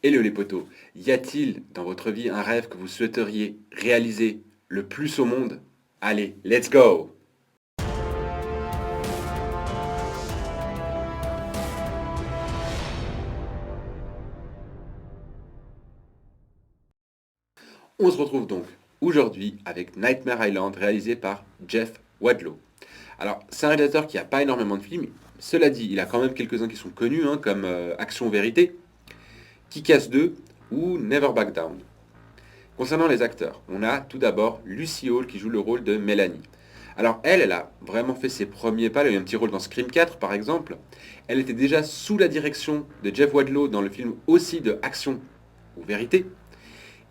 Hello les potos, y a-t-il dans votre vie un rêve que vous souhaiteriez réaliser le plus au monde? Allez, let's go! On se retrouve donc aujourd'hui avec Nightmare Island réalisé par Jeff Wadlow. Alors, c'est un réalisateur qui n'a pas énormément de films, cela dit, il a quand même quelques-uns qui sont connus, hein, comme Action Vérité, Kick-Ass 2 ou Never Back Down. Concernant les acteurs, on a tout d'abord Lucy Hall qui joue le rôle de Mélanie. Alors elle a vraiment fait ses premiers pas, elle a eu un petit rôle dans Scream 4 par exemple. Elle était déjà sous la direction de Jeff Wadlow dans le film aussi de Action ou Vérité.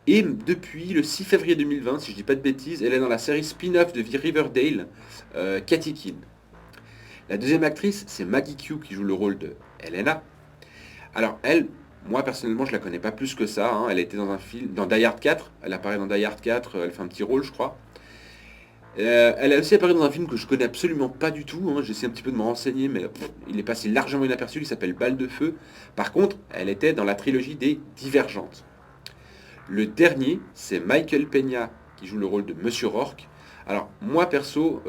Et depuis le 6 février 2020, si je dis pas de bêtises, elle est dans la série spin-off de Riverdale, Katy Keene. La deuxième actrice, c'est Maggie Q qui joue le rôle de Helena. Alors elle, moi personnellement, je la connais pas plus que ça, hein. Elle était dans un film, dans Die Hard 4, elle apparaît dans Die Hard 4, elle fait un petit rôle je crois. Elle a aussi apparu dans un film que je connais absolument pas du tout, hein. J'essaie un petit peu de me renseigner, mais il est passé largement inaperçu, il s'appelle Balle de Feu. Par contre, elle était dans la trilogie des Divergentes. Le dernier, c'est Michael Peña qui joue le rôle de Monsieur Rourke. Alors, moi perso,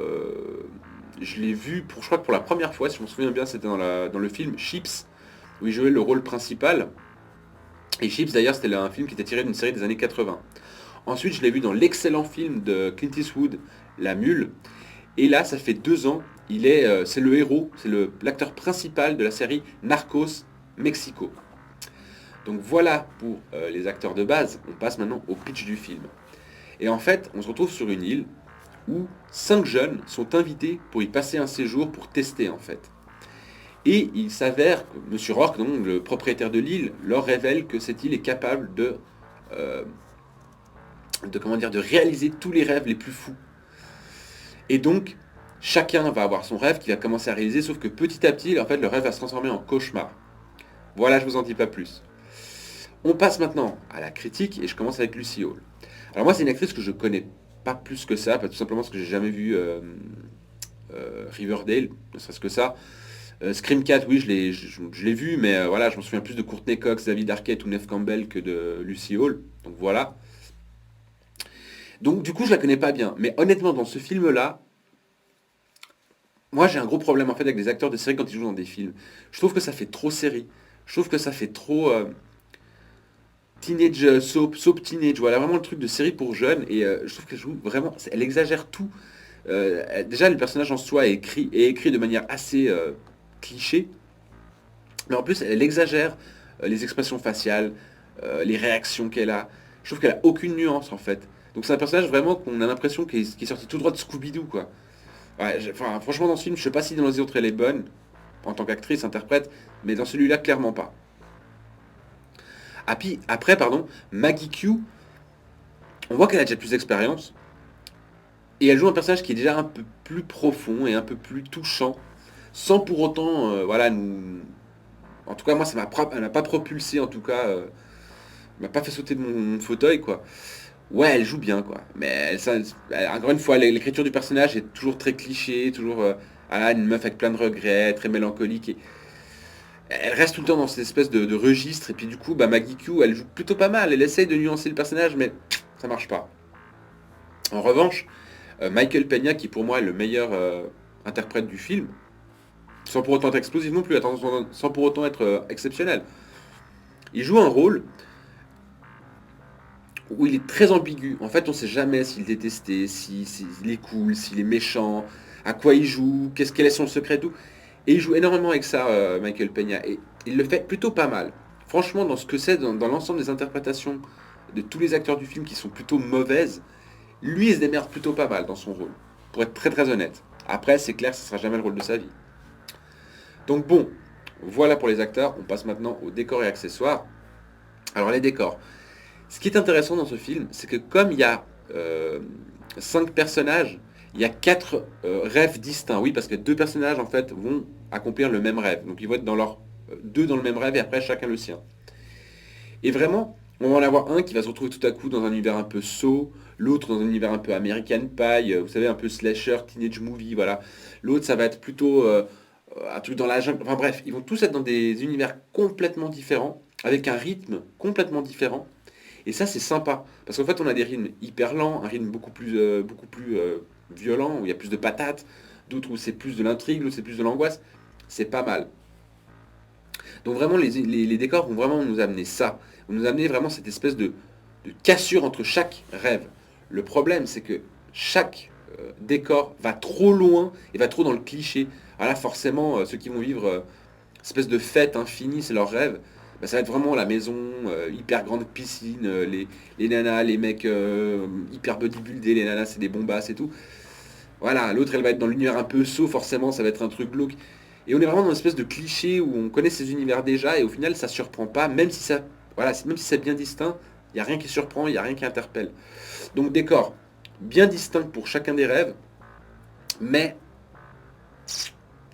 je l'ai vu, je crois que pour la première fois, si je me souviens bien, c'était dans le film Chips, où il jouait le rôle principal. Et Chips, d'ailleurs, c'était un film qui était tiré d'une série des années 80. Ensuite, je l'ai vu dans l'excellent film de Clint Eastwood, La Mule. Et là, ça fait 2 ans, c'est le héros, c'est l'acteur principal de la série Narcos Mexico. Donc voilà pour les acteurs de base. On passe maintenant au pitch du film. Et en fait, on se retrouve sur une île où 5 jeunes sont invités pour y passer un séjour pour tester en fait. Et il s'avère que M. Rourke, donc, le propriétaire de l'île, leur révèle que cette île est capable euh, de réaliser tous les rêves les plus fous. Et donc, chacun va avoir son rêve qu'il va commencer à réaliser, sauf que petit à petit, en fait, le rêve va se transformer en cauchemar. Voilà, je vous en dis pas plus. On passe maintenant à la critique, et je commence avec Lucy Hall. Alors moi, c'est une actrice que je connais pas plus que ça, tout simplement parce que j'ai jamais vu Riverdale, ne serait-ce que ça. Scream 4, oui, je l'ai vu, mais voilà, je me souviens plus de Courtney Cox, David Arquette ou Neve Campbell que de Lucy Hall. Donc voilà. Donc du coup, je la connais pas bien. Mais honnêtement, dans ce film-là, moi j'ai un gros problème en fait avec les acteurs de série quand ils jouent dans des films. Je trouve que ça fait trop série. Je trouve que ça fait trop teenage soap teenage. Voilà, vraiment le truc de série pour jeunes. Et je trouve qu'elle joue vraiment, elle exagère tout. Déjà, le personnage en soi est écrit de manière assez cliché. Mais en plus, elle exagère les expressions faciales, les réactions qu'elle a. Je trouve qu'elle a aucune nuance en fait. Donc c'est un personnage vraiment qu'on a l'impression qu'il est sorti tout droit de Scooby-Doo quoi. Ouais, enfin, franchement dans ce film, je sais pas si dans les autres elle est bonne, en tant qu'actrice, interprète, mais dans celui-là clairement pas. Ah, puis, après, pardon, Maggie Q, on voit qu'elle a déjà plus d'expérience, et elle joue un personnage qui est déjà un peu plus profond et un peu plus touchant, sans pour autant, voilà, nous... En tout cas, moi, elle m'a pas propulsé, en tout cas, m'a pas fait sauter de mon fauteuil, quoi. Ouais, elle joue bien, quoi. Mais encore une fois, l'écriture du personnage est toujours très cliché, toujours une meuf avec plein de regrets, très mélancolique. Et elle reste tout le temps dans cette espèce de registre. Et puis du coup, bah, Maggie Q, elle joue plutôt pas mal. Elle essaye de nuancer le personnage, mais ça marche pas. En revanche, Michael Peña, qui pour moi est le meilleur interprète du film, sans pour autant être explosif non plus, attention, sans pour autant être exceptionnel. Il joue un rôle où il est très ambigu. En fait, on sait jamais s'il est détesté, s'il est cool, s'il est méchant, à quoi il joue, quel est son secret, tout. Et il joue énormément avec ça, Michael Peña. Et il le fait plutôt pas mal. Franchement, dans ce que c'est, dans l'ensemble des interprétations de tous les acteurs du film qui sont plutôt mauvaises, lui, il se démerde plutôt pas mal dans son rôle. Pour être très très honnête. Après, c'est clair, ce sera jamais le rôle de sa vie. Donc bon, voilà pour les acteurs. On passe maintenant aux décors et accessoires. Alors les décors. Ce qui est intéressant dans ce film, c'est que comme il y a 5 personnages, il y a 4 rêves distincts. Oui, parce que 2 personnages en fait vont accomplir le même rêve. Donc ils vont être deux dans le même rêve et après chacun le sien. Et vraiment, on va en avoir un qui va se retrouver tout à coup dans un univers un peu saut, l'autre dans un univers un peu American Pie, vous savez, un peu slasher, teenage movie, voilà. L'autre, ça va être plutôt un truc dans la jungle. Enfin bref, ils vont tous être dans des univers complètement différents. avec un rythme complètement différent. Et ça, c'est sympa. Parce qu'en fait, on a des rythmes hyper lents, un rythme beaucoup plus violent, où il y a plus de patates, d'autres où c'est plus de l'intrigue, où c'est plus de l'angoisse. C'est pas mal. Donc vraiment, les décors vont vraiment nous amener ça. Vont nous amener vraiment cette espèce de cassure entre chaque rêve. Le problème, c'est que chaque décor va trop loin et va trop dans le cliché. Alors là, forcément, ceux qui vont vivre espèce de fête infinie, c'est leur rêve. Bah, ça va être vraiment la maison, hyper grande piscine, les nanas, les mecs hyper bodybuildés, les nanas c'est des bombasses et tout. Voilà, l'autre elle va être dans l'univers un peu saut, forcément ça va être un truc glauque. Et on est vraiment dans une espèce de cliché où on connaît ces univers déjà et au final ça surprend pas, même si ça, voilà, même si c'est bien distinct, il n'y a rien qui surprend, il n'y a rien qui interpelle. Donc décor bien distinct pour chacun des rêves, mais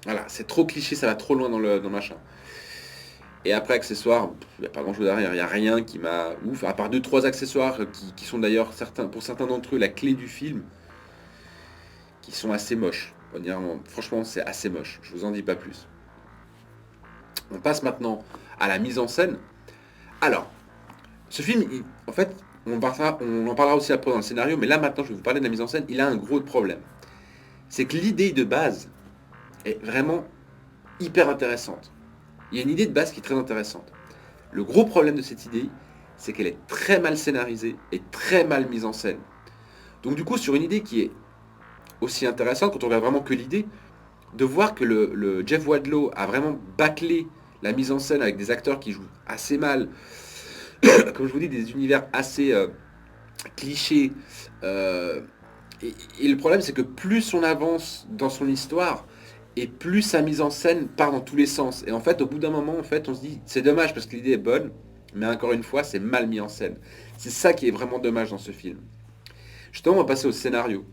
voilà, c'est trop cliché, ça va trop loin dans le machin. Et après, accessoires, il n'y a pas grand chose derrière, il n'y a rien qui m'a ouf, à part deux trois accessoires qui sont d'ailleurs, pour certains d'entre eux, la clé du film, qui sont assez moches. Franchement, c'est assez moche, je vous en dis pas plus. On passe maintenant à la mise en scène. Alors, ce film, en fait, on en parlera aussi après dans le scénario, mais là maintenant, je vais vous parler de la mise en scène. Il a un gros problème. C'est que l'idée de base est vraiment hyper intéressante. Il y a une idée de base qui est très intéressante. Le gros problème de cette idée, c'est qu'elle est très mal scénarisée et très mal mise en scène. Donc du coup, sur une idée qui est aussi intéressante, quand on regarde vraiment que l'idée, de voir que le Jeff Wadlow a vraiment bâclé la mise en scène avec des acteurs qui jouent assez mal, comme je vous dis, des univers assez clichés. euh, et le problème, c'est que plus on avance dans son histoire, et plus sa mise en scène part dans tous les sens. Et en fait, au bout d'un moment, en fait, on se dit, c'est dommage parce que l'idée est bonne, mais encore une fois, c'est mal mis en scène. C'est ça qui est vraiment dommage dans ce film. Justement, on va passer au scénario.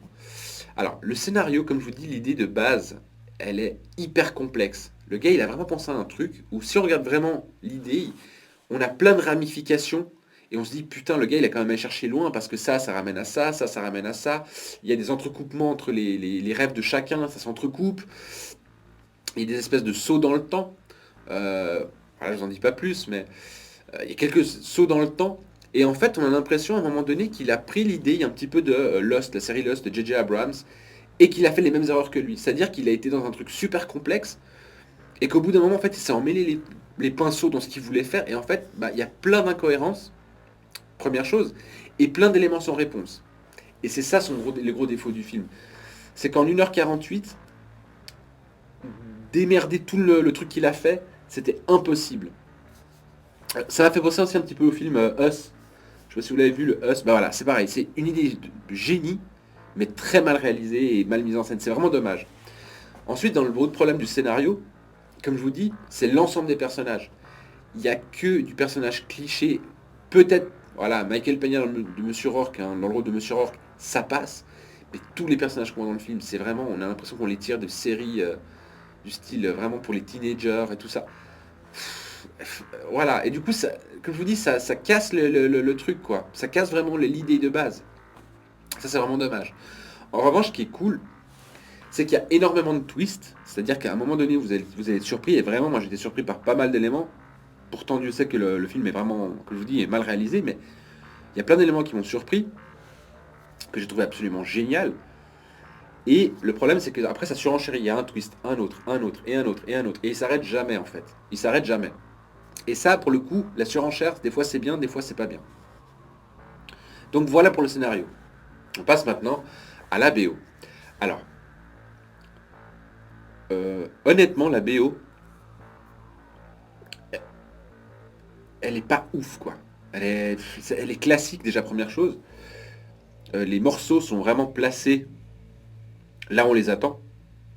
Alors, le scénario, comme je vous dis, l'idée de base, elle est hyper complexe. Le gars, il a vraiment pensé à un truc où si on regarde vraiment l'idée, on a plein de ramifications et on se dit putain le gars il a quand même allé chercher loin parce que ça ramène à ça, ça ramène à ça. Il y a des entrecoupements entre les rêves de chacun, ça s'entrecoupe. Il y a des espèces de sauts dans le temps. Voilà, je vous en dis pas plus, mais il y a quelques sauts dans le temps. Et en fait, on a l'impression à un moment donné qu'il a pris l'idée un petit peu de Lost, la série Lost de J.J. Abrams, et qu'il a fait les mêmes erreurs que lui. C'est-à-dire qu'il a été dans un truc super complexe, et qu'au bout d'un moment, en fait, il s'est emmêlé les pinceaux dans ce qu'il voulait faire, et en fait, bah, il y a plein d'incohérences, première chose, et plein d'éléments sans réponse. Et c'est ça les gros défauts du film. C'est qu'en 1h48, démerder tout le truc qu'il a fait, c'était impossible. Ça m'a fait penser aussi un petit peu au film Us. Je sais pas si vous l'avez vu, le Us. Bah voilà, c'est pareil, c'est une idée de génie, mais très mal réalisée et mal mise en scène. C'est vraiment dommage. Ensuite, dans le gros problème du scénario, comme je vous dis, c'est l'ensemble des personnages. Il n'y a que du personnage cliché. Peut-être, voilà, Michael Peña de Monsieur Rourke, hein, dans le rôle de Monsieur Rourke, ça passe. Mais tous les personnages qu'on voit dans le film, c'est vraiment, on a l'impression qu'on les tire de séries du style vraiment pour les teenagers et tout ça. Voilà, et du coup, ça, comme je vous dis, ça casse le truc, quoi. Ça casse vraiment l'idée de base. Ça, c'est vraiment dommage. En revanche, ce qui est cool, c'est qu'il y a énormément de twists. C'est-à-dire qu'à un moment donné, vous allez être surpris. Et vraiment, moi, j'étais surpris par pas mal d'éléments. Pourtant, Dieu sait que le film est vraiment, comme je vous dis, est mal réalisé. Mais il y a plein d'éléments qui m'ont surpris, que j'ai trouvé absolument génial. Et le problème, c'est que après ça surenchérit. Il y a un twist, un autre, un autre, et un autre, et un autre. Et il s'arrête jamais, en fait. Il s'arrête jamais. Et ça, pour le coup, la surenchère, des fois c'est bien, des fois c'est pas bien. Donc voilà pour le scénario. On passe maintenant à la BO. Alors, honnêtement, la BO, elle est pas ouf, quoi. Elle est classique, déjà, première chose. Les morceaux sont vraiment placés là où on les attend.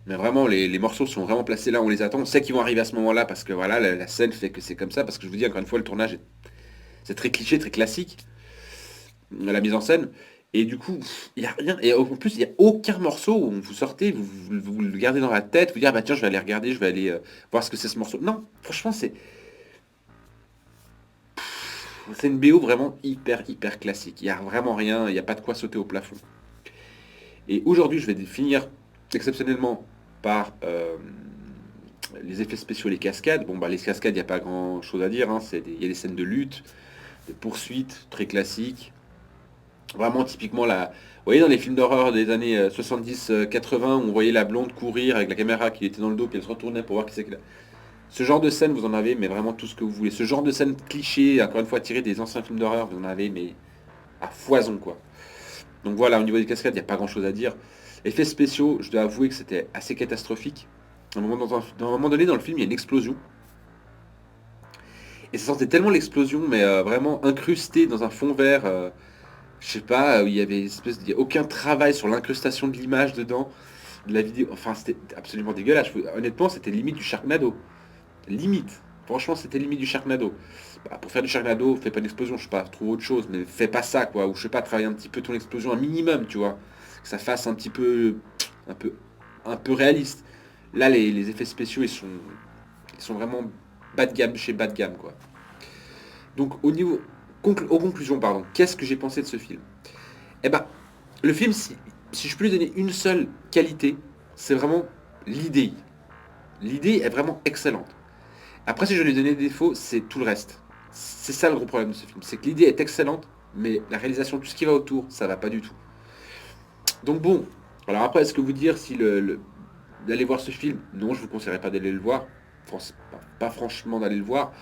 Mais vraiment, les morceaux sont vraiment placés là où on les attend. On sait qu'ils vont arriver à ce moment-là parce que voilà, la scène fait que c'est comme ça. Parce que je vous dis encore une fois, le tournage, c'est très cliché, très classique. La mise en scène. Et du coup, il n'y a rien. Et en plus, il n'y a aucun morceau où vous sortez, vous le gardez dans la tête, vous dire, ah bah tiens, je vais aller regarder, je vais aller voir ce que c'est ce morceau. Non, franchement, c'est une BO vraiment hyper classique. Il n'y a vraiment rien, il n'y a pas de quoi sauter au plafond. Et aujourd'hui, je vais finir exceptionnellement par les effets spéciaux, les cascades. Bon, bah, les cascades, il n'y a pas grand chose à dire, hein. Il y a des scènes de lutte, de poursuites, très classiques. Vraiment, typiquement, vous voyez dans les films d'horreur des années 70-80, où on voyait la blonde courir avec la caméra qui était dans le dos, puis elle se retournait pour voir qui c'est que... Ce genre de scène, vous en avez, mais vraiment tout ce que vous voulez. Ce genre de scène cliché, encore une fois, tiré des anciens films d'horreur, vous en avez, mais à foison, quoi. Donc voilà, au niveau des cascades, il n'y a pas grand-chose à dire. Effets spéciaux, je dois avouer que c'était assez catastrophique. Dans un moment donné, dans le film, il y a une explosion. Et ça sentait tellement l'explosion, mais vraiment incrustée dans un fond vert. Je sais pas, où il y avait il y a aucun travail sur l'incrustation de l'image dedans, de la vidéo. Enfin, c'était absolument dégueulasse. Honnêtement, c'était limite du Sharknado. Limite. Franchement, c'était limite du Sharknado. Bah, pour faire du Sharknado, fais pas d'explosion, je sais pas, trouve autre chose, mais fais pas ça, quoi. Ou je sais pas, travaille un petit peu ton explosion, un minimum, tu vois. Que ça fasse un peu, un peu réaliste. Là, les effets spéciaux, ils sont vraiment bas de gamme chez bas de gamme, quoi. Donc, aux conclusions, pardon, qu'est-ce que j'ai pensé de ce film? Eh ben, le film, si je peux lui donner une seule qualité, c'est vraiment l'idée. L'idée est vraiment excellente. Après, si je lui ai donné des défauts, c'est tout le reste. C'est ça le gros problème de ce film. C'est que l'idée est excellente, mais la réalisation, tout ce qui va autour, ça va pas du tout. Donc bon, alors après, est-ce que vous dire si d'aller voir ce film? Non, je vous conseillerais pas d'aller le voir. Pas franchement d'aller le voir.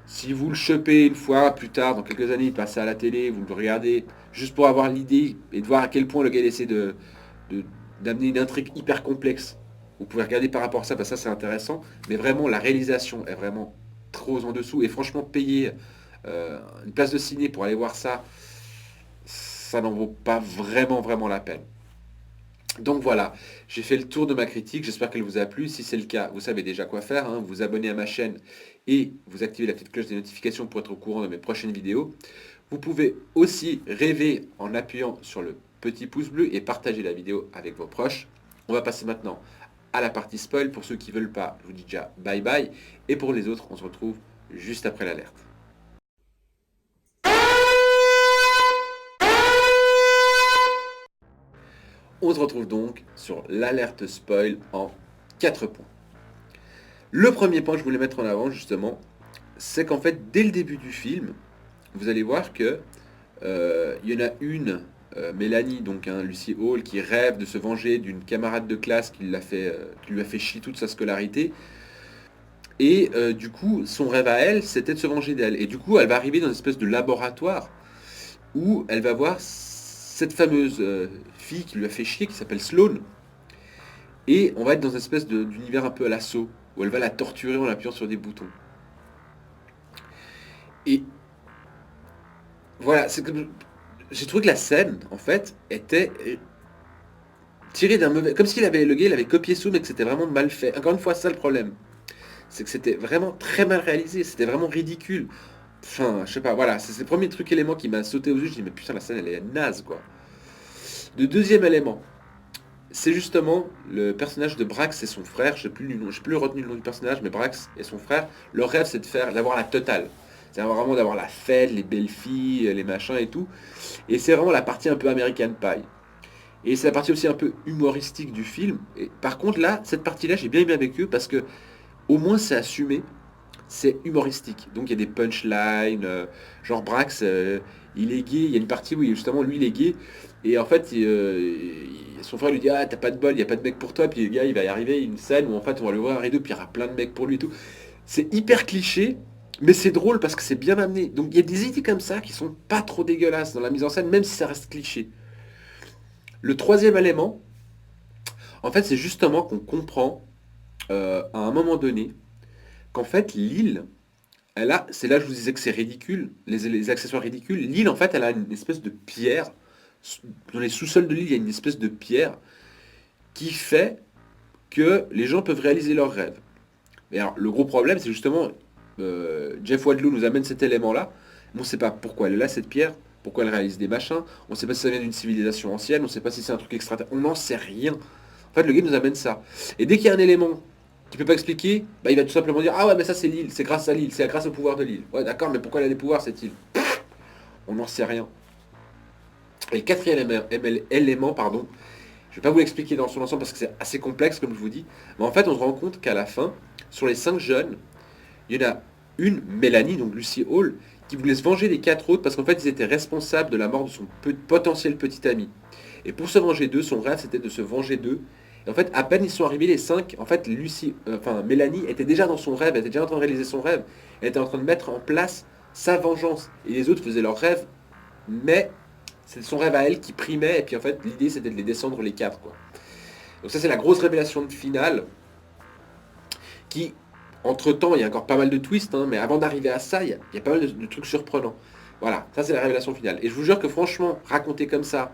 Si vous le chopez une fois, plus tard, dans quelques années, passez à la télé, vous le regardez, juste pour avoir l'idée et de voir à quel point le gars essaie de- d'amener une intrigue hyper complexe. Vous pouvez regarder par rapport à ça, parce que ça c'est intéressant, mais vraiment la réalisation est vraiment trop en dessous. Et franchement, payer une place de ciné pour aller voir ça, ça n'en vaut pas vraiment la peine. Donc voilà, j'ai fait le tour de ma critique, j'espère qu'elle vous a plu. Si c'est le cas, vous savez déjà quoi faire, hein. Vous abonnez à ma chaîne et vous activez la petite cloche des notifications pour être au courant de mes prochaines vidéos. Vous pouvez aussi rêver en appuyant sur le petit pouce bleu et partager la vidéo avec vos proches. On va passer maintenant à la partie spoil. Pour ceux qui ne veulent pas, je vous dis déjà bye bye. Et pour les autres, on se retrouve juste après l'alerte. On se retrouve donc sur l'alerte spoil en 4 points. Le premier point que je voulais mettre en avant justement, c'est qu'en fait dès le début du film, vous allez voir que il y en a une, Mélanie, donc Lucy Hall, qui rêve de se venger d'une camarade de classe qui lui a fait chier toute sa scolarité. Et du coup, son rêve à elle, c'était de se venger d'elle. Et du coup, elle va arriver dans une espèce de laboratoire où elle va voir cette fameuse fille qui lui a fait chier, qui s'appelle Sloane. Et on va être dans une espèce d'univers un peu à l'assaut, où elle va la torturer en appuyant sur des boutons. Et voilà, j'ai trouvé que la scène, en fait, était tirée d'un mauvais... Comme si le gars il avait copié sous, mais que c'était vraiment mal fait. Encore une fois, c'est ça le problème. C'est que c'était vraiment très mal réalisé, c'était vraiment ridicule. Enfin, je sais pas, voilà, c'est le premier truc élément qui m'a sauté aux yeux, je dis mais putain la scène elle est naze quoi. Le deuxième élément, c'est justement le personnage de Brax et son frère, je sais plus retenu le nom du personnage, mais Brax et son frère, leur rêve c'est d'avoir la totale. C'est vraiment d'avoir la fête, les belles filles, les machins et tout. Et c'est vraiment la partie un peu American Pie. Et c'est la partie aussi un peu humoristique du film. Et par contre là, cette partie-là, j'ai bien aimé avec eux parce que au moins c'est assumé, c'est humoristique. Donc il y a des punchlines, genre Brax, il est gay, il y a une partie où justement lui il est gay, et en fait son frère lui dit ah t'as pas de bol, il n'y a pas de mec pour toi, puis le gars il va y arriver une scène où en fait on va lui ouvrir un rideau, puis il y aura plein de mecs pour lui et tout. C'est hyper cliché, mais c'est drôle parce que c'est bien amené. Donc il y a des idées comme ça qui sont pas trop dégueulasses dans la mise en scène, même si ça reste cliché. Le troisième élément, en fait c'est justement qu'on comprend à un moment donné qu'en fait l'île c'est là que je vous disais que c'est ridicule, les accessoires ridicules. L'île, en fait, elle a une espèce de pierre. Dans les sous-sols de l'île, il y a une espèce de pierre qui fait que les gens peuvent réaliser leurs rêves. Mais alors, le gros problème, c'est justement, Jeff Wadlow nous amène cet élément-là. Mais on ne sait pas pourquoi elle est là, cette pierre, pourquoi elle réalise des machins. On ne sait pas si ça vient d'une civilisation ancienne, on ne sait pas si c'est un truc extraterrestre. On n'en sait rien. En fait, le game nous amène ça. Et dès qu'il y a un élément qui peut pas expliquer, bah, il va tout simplement dire ah ouais mais ça c'est l'île, c'est grâce à l'île, c'est grâce au pouvoir de l'île. Ouais d'accord, mais pourquoi elle a des pouvoirs cette île? On n'en sait rien. Et le quatrième élément, pardon, je vais pas vous l'expliquer dans son ensemble parce que c'est assez complexe comme je vous dis, mais en fait on se rend compte qu'à la fin, Sur les 5 jeunes, il y en a une, Mélanie, donc Lucy Hall, qui voulait se venger des 4 autres parce qu'en fait ils étaient responsables de la mort de son potentiel petit ami. Et pour se venger d'eux, son rêve c'était de se venger d'eux. Et en fait, à peine ils sont arrivés les 5, en fait Mélanie était déjà dans son rêve, elle était déjà en train de réaliser son rêve. Elle était en train de mettre en place sa vengeance. Et les autres faisaient leur rêve, mais c'est son rêve à elle qui primait. Et puis en fait, l'idée c'était de les descendre les 4, quoi. Donc ça c'est la grosse révélation de finale qui, entre-temps, il y a encore pas mal de twists, hein, mais avant d'arriver à ça, il y a pas mal de trucs surprenants. Voilà, ça c'est la révélation finale. Et je vous jure que franchement, raconté comme ça,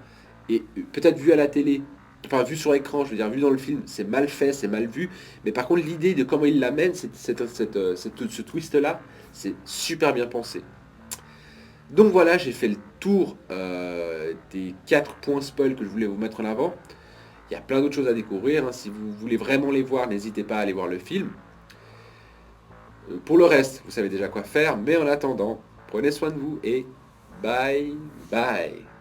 et peut-être vu à la télé, enfin vu sur écran, je veux dire vu dans le film, c'est mal fait, c'est mal vu, mais par contre l'idée de comment il l'amène, ce twist-là, c'est super bien pensé. Donc voilà, j'ai fait le tour des 4 points spoil que je voulais vous mettre en avant. Il y a plein d'autres choses à découvrir, hein. Si vous voulez vraiment les voir, n'hésitez pas à aller voir le film. Pour le reste, vous savez déjà quoi faire, mais en attendant, prenez soin de vous et bye bye.